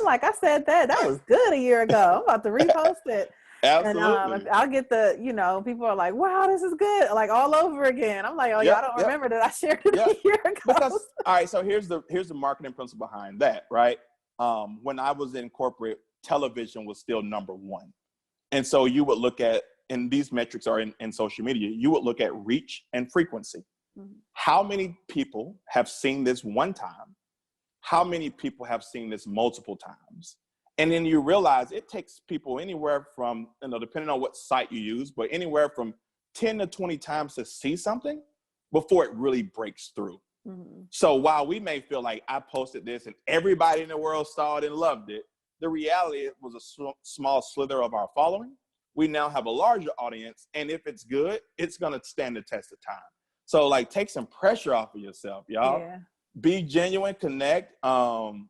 like, I said that was good a year ago. I'm about to repost it. Absolutely. And I'll get the, people are like, wow, this is good. Like all over again. I'm like, I don't remember that I shared it a year ago. Because, all right, so here's the marketing principle behind that, right? When I was in corporate, television was still number one. And so you would look at, and these metrics are in social media, you would look at reach and frequency. Mm-hmm. How many people have seen this one time? How many people have seen this multiple times? And then you realize it takes people anywhere from, depending on what site you use, but anywhere from 10 to 20 times to see something before it really breaks through. Mm-hmm. So while we may feel like I posted this and everybody in the world saw it and loved it, the reality, it was a small slither of our following. We now have a larger audience, and if it's good, it's going to stand the test of time. So take some pressure off of yourself, y'all. Yeah. Be genuine, connect. And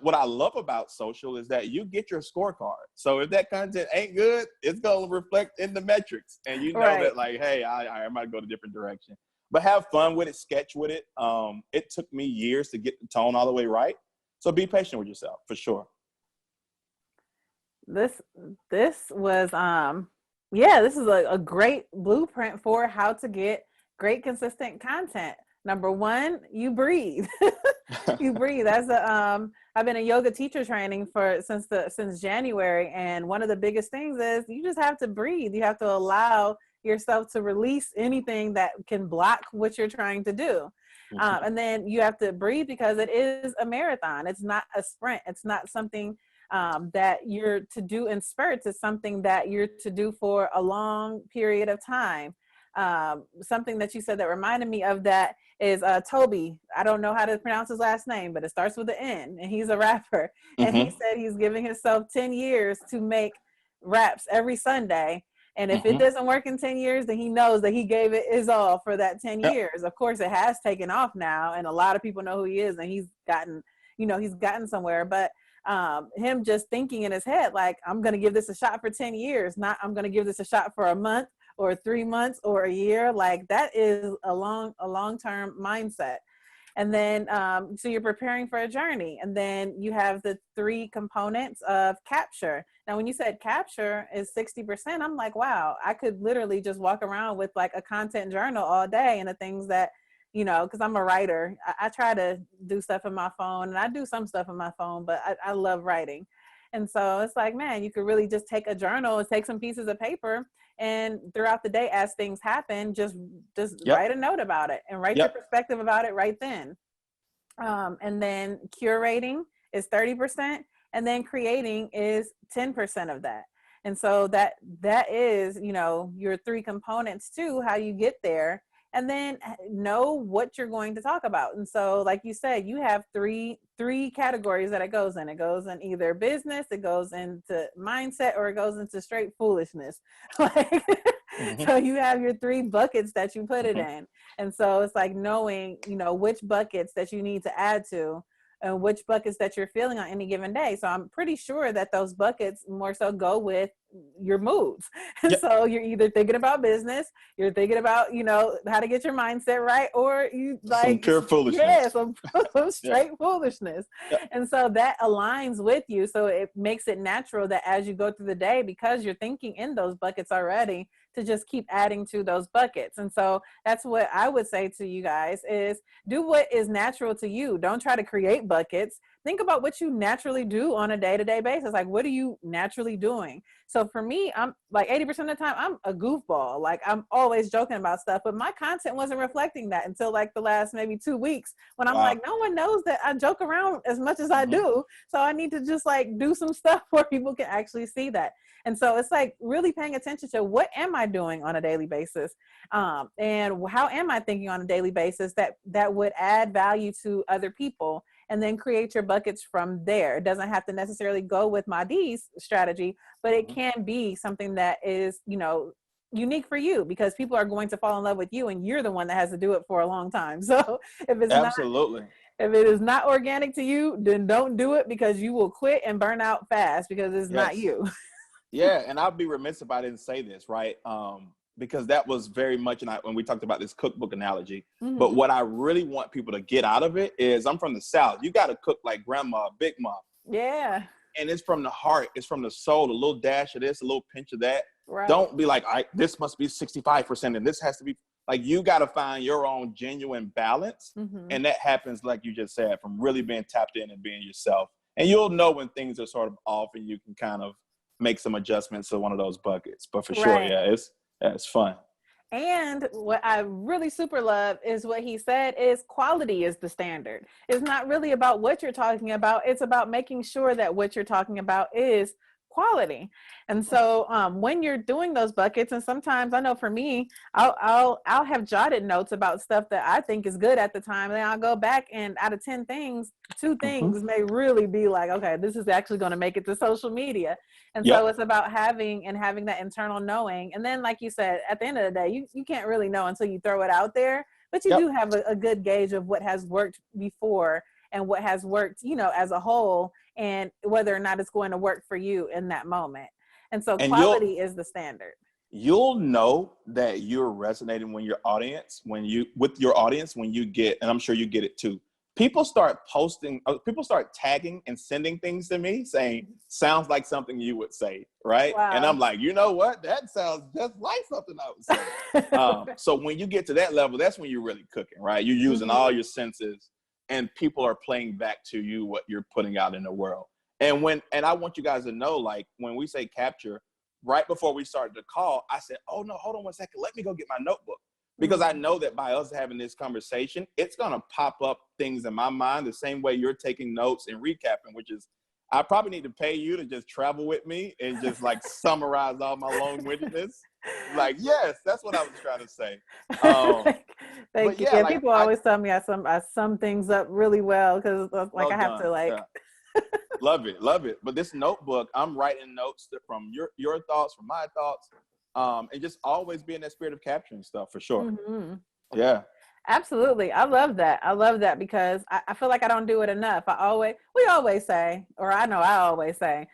what I love about social is that you get your scorecard. So if that content ain't good, it's going to reflect in the metrics. And you know that hey, I might go a different direction. but have fun with it, sketch with it. It took me years to get the tone all the way right. So be patient with yourself, for sure. This was this is a great blueprint for how to get great consistent content. Number one, you breathe. You breathe. I've been a yoga teacher training since January, and one of the biggest things is you just have to breathe. You have to allow yourself to release anything that can block what you're trying to do. And then you have to breathe because it is a marathon. It's not a sprint. It's not something that you're to do in spurts. Is something that you're to do for a long period of time. Something that you said that reminded me of that is Toby. I don't know how to pronounce his last name, but it starts with an N, and he's a rapper. And he said he's giving himself 10 years to make raps every Sunday. And if it doesn't work in 10 years, then he knows that he gave it his all for that 10 years. Of course, it has taken off now, and a lot of people know who he is, and he's gotten somewhere. But him just thinking in his head, like, I'm going to give this a shot for 10 years, not I'm going to give this a shot for a month or 3 months or a year. Like, that is a long-term mindset. And then, so you're preparing for a journey, and then you have the 3 components of capture. Now, when you said capture is 60%, I'm like, wow, I could literally just walk around with like a content journal all day, and the things that, because I'm a writer, I try to do stuff in my phone, and I do some stuff in my phone, but I love writing. And so it's like, man, you could really just take a journal and take some pieces of paper, and throughout the day, as things happen, just write a note about it and write your perspective about it right then. And then curating is 30%, and then creating is 10% of that. And so that is, your 3 components to how you get there. And then know what you're going to talk about. And so, like you said, you have three categories that it goes in. It goes in either business, it goes into mindset, or it goes into straight foolishness. So you have your 3 buckets that you put it in. And so it's like knowing, which buckets that you need to add to, and which buckets that you're feeling on any given day. So I'm pretty sure that those buckets more so go with your moods. And so you're either thinking about business, you're thinking about, how to get your mindset right, or you like some pure foolishness. Yeah, some straight foolishness. And so that aligns with you. So it makes it natural that as you go through the day, because you're thinking in those buckets already, to just keep adding to those buckets. And so that's what I would say to you guys is do what is natural to you. Don't try to create buckets. Think about what you naturally do on a day-to-day basis. Like, what are you naturally doing? So for me, I'm like 80% of the time, I'm a goofball. Like, I'm always joking about stuff, but my content wasn't reflecting that until like the last maybe 2 weeks, when I'm like, no one knows that I joke around as much as I do. So I need to just like do some stuff where people can actually see that. And so it's like really paying attention to what am I doing on a daily basis? And how am I thinking on a daily basis that would add value to other people? And then create your buckets from there. It doesn't have to necessarily go with Mahdi's strategy, but it can be something that is, unique for you, because people are going to fall in love with you, and you're the one that has to do it for a long time. So if it's if it is not organic to you, then don't do it, because you will quit and burn out fast because it's not you. Yeah, and I'll be remiss if I didn't say this, right? Because that was very much, when we talked about this cookbook analogy, but what I really want people to get out of it is, I'm from the South. You got to cook like grandma, big mom. Yeah. And it's from the heart. It's from the soul, a little dash of this, a little pinch of that. Right. Don't be like, this must be 65% and this has to be, like, you got to find your own genuine balance. And that happens, like you just said, from really being tapped in and being yourself. And you'll know when things are sort of off, and you can kind of make some adjustments to one of those buckets. But for sure, it's fun. And what I really super love is what he said is quality is the standard. It's not really about what you're talking about. It's about making sure that what you're talking about is quality. And so when you're doing those buckets, and sometimes I know for me, I'll have jotted notes about stuff that I think is good at the time, and then I'll go back, and out of 10 things, 2 things may really be like, okay, this is actually going to make it to social media. And so it's about having that internal knowing. And then, like you said, at the end of the day, you can't really know until you throw it out there, but you do have a good gauge of what has worked before and what has worked, as a whole, and whether or not it's going to work for you in that moment. And so quality is the standard. you'll know that you're resonating with your audience when you get, and I'm sure you get it too. People start tagging and sending things to me saying, sounds like something you would say, right? Wow. And I'm like, you know what? That sounds just like something I would say. So when you get to that level, that's when you're really cooking, right? You're using all your senses, and people are playing back to you what you're putting out in the world. And I want you guys to know, like, when we say capture, right before we started the call, I said, oh no, hold on one second. Let me go get my notebook. Because I know that by us having this conversation, it's going to pop up things in my mind the same way you're taking notes and recapping, which is, I probably need to pay you to just travel with me and just like summarize all my long-windedness. Like, yes, that's what I was trying to say. Thank you. Yeah, like, people always tell me I sum things up really well because like I have to like. Yeah. Love it. But this notebook, I'm writing notes from your thoughts, from my thoughts. And just always be in that spirit of capturing stuff for sure. Mm-hmm. Yeah. Absolutely. I love that because I feel like I don't do it enough. We always say, or I know I always say,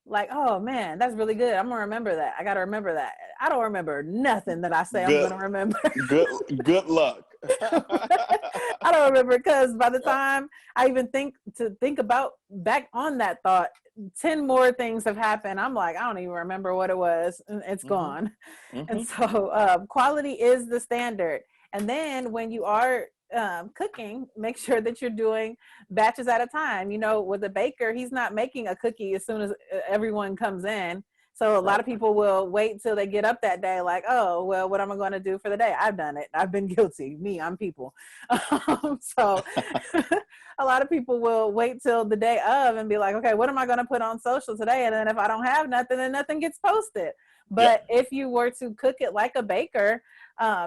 like, oh man, that's really good. I'm going to remember that. I got to remember that. I don't remember nothing that I say I'm going to remember. Good luck. I don't remember because by the time I even think about back on that thought, 10 more things have happened. I'm like, I don't even remember what it was. And it's gone. Mm-hmm. And so quality is the standard. And then when you are cooking, make sure that you're doing batches at a time. You know, with a baker, he's not making a cookie as soon as everyone comes in. So a lot of people will wait till they get up that day like, oh, well, what am I going to do for the day? I've done it. I've been guilty. I'm people. So a lot of people will wait till the day of and be like, okay, what am I going to put on social today? And then if I don't have nothing, then nothing gets posted. But if you were to cook it like a baker,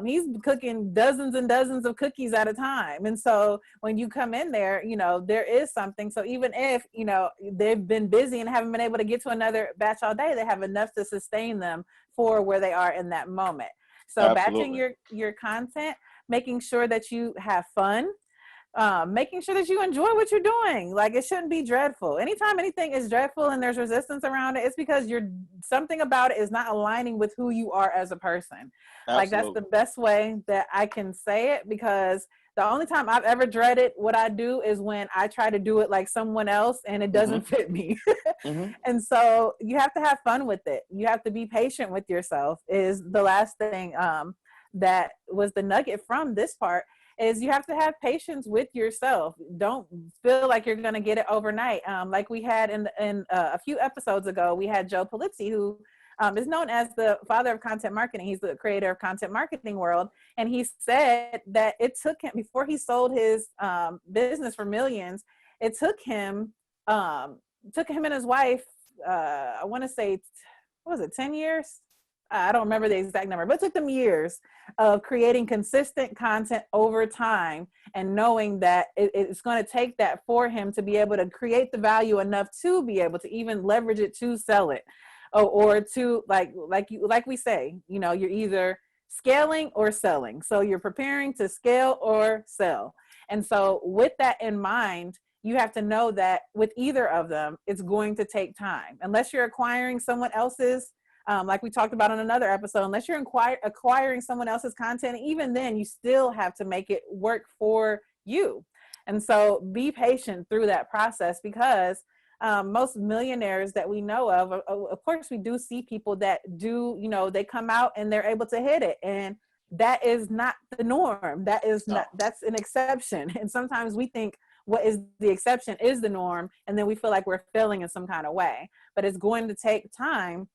he's cooking dozens and dozens of cookies at a time. And so when you come in there, you know, there is something. So even if, you know, they've been busy and haven't been able to get to another batch all day, they have enough to sustain them for where they are in that moment. So batching your content, making sure that you have fun, making sure that you enjoy what you're doing. Like, it shouldn't be dreadful. Anytime anything is dreadful and there's resistance around it, it's because something about it is not aligning with who you are as a person. Absolutely. Like, that's the best way that I can say it, because the only time I've ever dreaded what I do is when I try to do it like someone else and it doesn't fit me. And so you have to have fun with it. You have to be patient with yourself is the last thing that was the nugget from this part. Is you have to have patience with yourself. Don't feel like you're going to get it overnight. Like we had in a few episodes ago, we had Joe Polizzi, who is known as the father of content marketing. He's the creator of Content Marketing World. And he said that it took him, before he sold his business for millions, it took him and his wife, I want to say, what was it, 10 years? I don't remember the exact number, but it took them years of creating consistent content over time and knowing that it's going to take that for him to be able to create the value enough to be able to even leverage it to sell it, or to like we say, you know, you're either scaling or selling. So you're preparing to scale or sell. And so with that in mind, you have to know that with either of them, it's going to take time. Unless you're acquiring someone else's, like we talked about on another episode, unless you're acquiring someone else's content, even then you still have to make it work for you. And so be patient through that process, because most millionaires that we know of course, we do see people that do, you know, they come out and they're able to hit it. And that is not the norm. That's an exception. And sometimes we think what is the exception is the norm. And then we feel like we're failing in some kind of way. But it's going to take time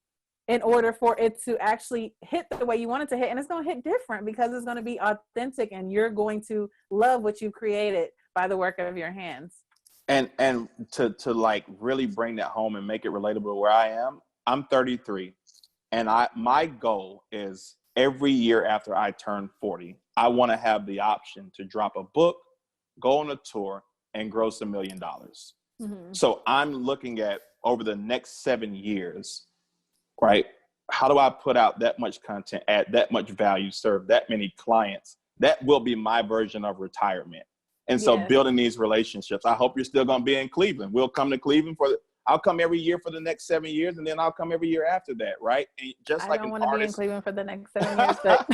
in order for it to actually hit the way you want it to hit. And it's going to hit different because it's going to be authentic and you're going to love what you created by the work of your hands. And to like really bring that home and make it relatable to where I am, I'm 33. And my goal is every year after I turn 40, I want to have the option to drop a book, go on a tour, and gross $1 million. Mm-hmm. So I'm looking at over the next 7 years, right? How do I put out that much content, add that much value, serve that many clients? That will be my version of retirement. And so building these relationships, I hope you're still going to be in Cleveland. We'll come to Cleveland for I'll come every year for the next 7 years, and then I'll come every year after that, right? And just I like don't an want to be in artist. Cleveland for the next 7 years, but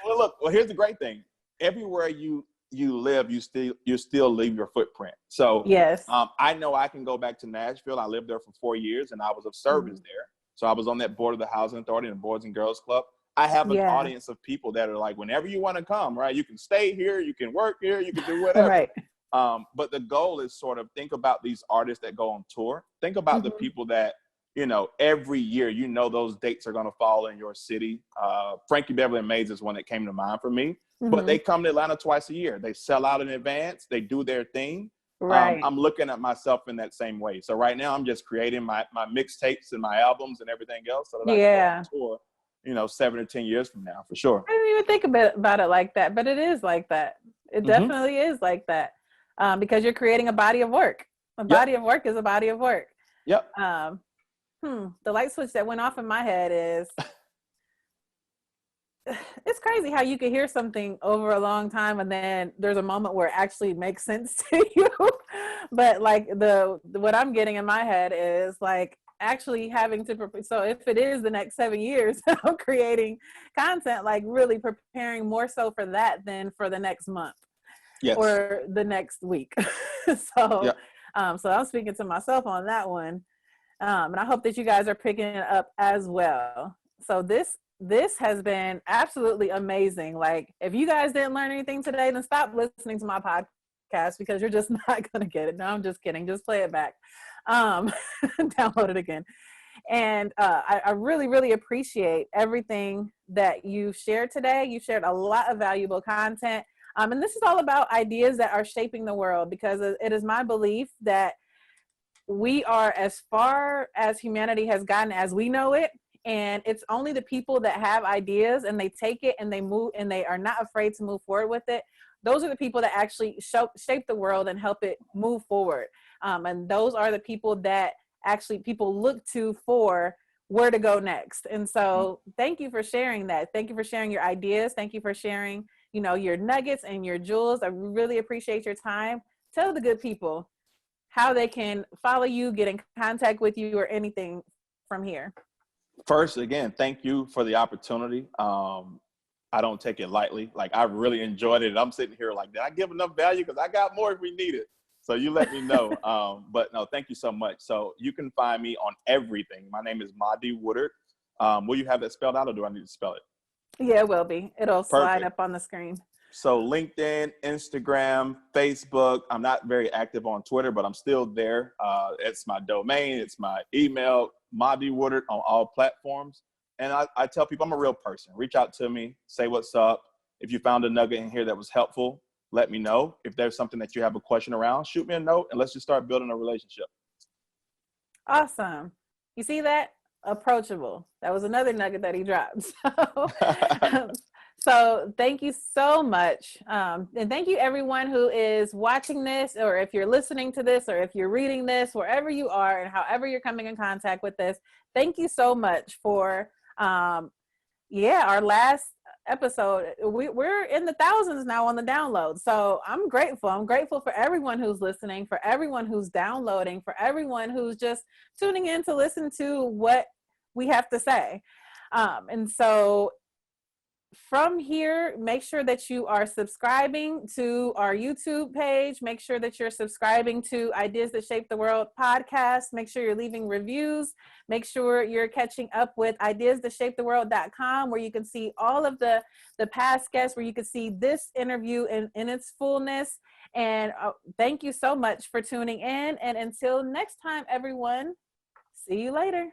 Well, here's the great thing. Everywhere you live, you still leave your footprint. So yes. I know I can go back to Nashville. I lived there for 4 years, and I was of service there. So I was on that board of the Housing Authority and the Boys and Girls Club. I have an audience of people that are like, whenever you want to come, right? You can stay here, you can work here, you can do whatever. Right. But the goal is sort of think about these artists that go on tour. Think about the people that, every year, those dates are going to fall in your city. Frankie Beverly and Mays is one that came to mind for me. But they come to Atlanta twice a year. They sell out in advance. They do their thing. Right. I'm looking at myself in that same way. So right now I'm just creating my mixtapes and my albums and everything else so that I can go on tour, 7 or 10 years from now, for sure. I didn't even think about it like that, but it is like that. It definitely is like that. Because you're creating a body of work. A body of work is a body of work. Yep. The light switch that went off in my head is, it's crazy how you could hear something over a long time and then there's a moment where it actually makes sense to you. But like what I'm getting in my head is like actually having to, so if it is the next 7 years of creating content, like really preparing more so for that than for the next month. Yes. Or the next week. So I'm speaking to myself on that one. And I hope that you guys are picking it up as well. So this has been absolutely amazing. Like if you guys didn't learn anything today, then stop listening to my podcast because you're just not going to get it. No, I'm just kidding. Just play it back. Download it again. And I really, really appreciate everything that you shared today. You shared a lot of valuable content. And this is all about ideas that are shaping the world, because it is my belief that we are as far as humanity has gotten as we know it. And it's only the people that have ideas and they take it and they move and they are not afraid to move forward with it. Those are the people that actually shape the world and help it move forward. And those are the people that actually people look to for where to go next. And so thank you for sharing that. Thank you for sharing your ideas. Thank you for sharing your nuggets and your jewels. I really appreciate your time. Tell the good people how they can follow you, get in contact with you, or anything from here. First, again, thank you for the opportunity. I don't take it lightly. Like I really enjoyed it. I'm sitting here like, did I give enough value? Because I got more if we need it. So you let me know. But no, thank you so much. So you can find me on everything. My name is Mahdi Woodward. Will you have that spelled out or do I need to spell it? Yeah, it will be. It'll slide up on the screen. So LinkedIn, Instagram, Facebook. I'm not very active on Twitter, but I'm still there. It's my domain. It's my email, Mahdi Woodward on all platforms. And I tell people I'm a real person. Reach out to me. Say what's up. If you found a nugget in here that was helpful, let me know. If there's something that you have a question around, shoot me a note and let's just start building a relationship. Awesome. You see that? Approachable. That was another nugget that he dropped. So thank you so much. And thank you everyone who is watching this, or if you're listening to this, or if you're reading this, wherever you are and however you're coming in contact with this. Thank you so much for, our last episode. We're in the thousands now on the download. So I'm grateful. I'm grateful for everyone who's listening, for everyone who's downloading, for everyone who's just tuning in to listen to what we have to say. And so from here, make sure that you are subscribing to our YouTube page. Make sure that you're subscribing to Ideas That Shape the World podcast. Make sure you're leaving reviews. Make sure you're catching up with ideasthatshapetheworld.com, where you can see all of the past guests, where you can see this interview in its fullness. And thank you so much for tuning in. And until next time, everyone, see you later.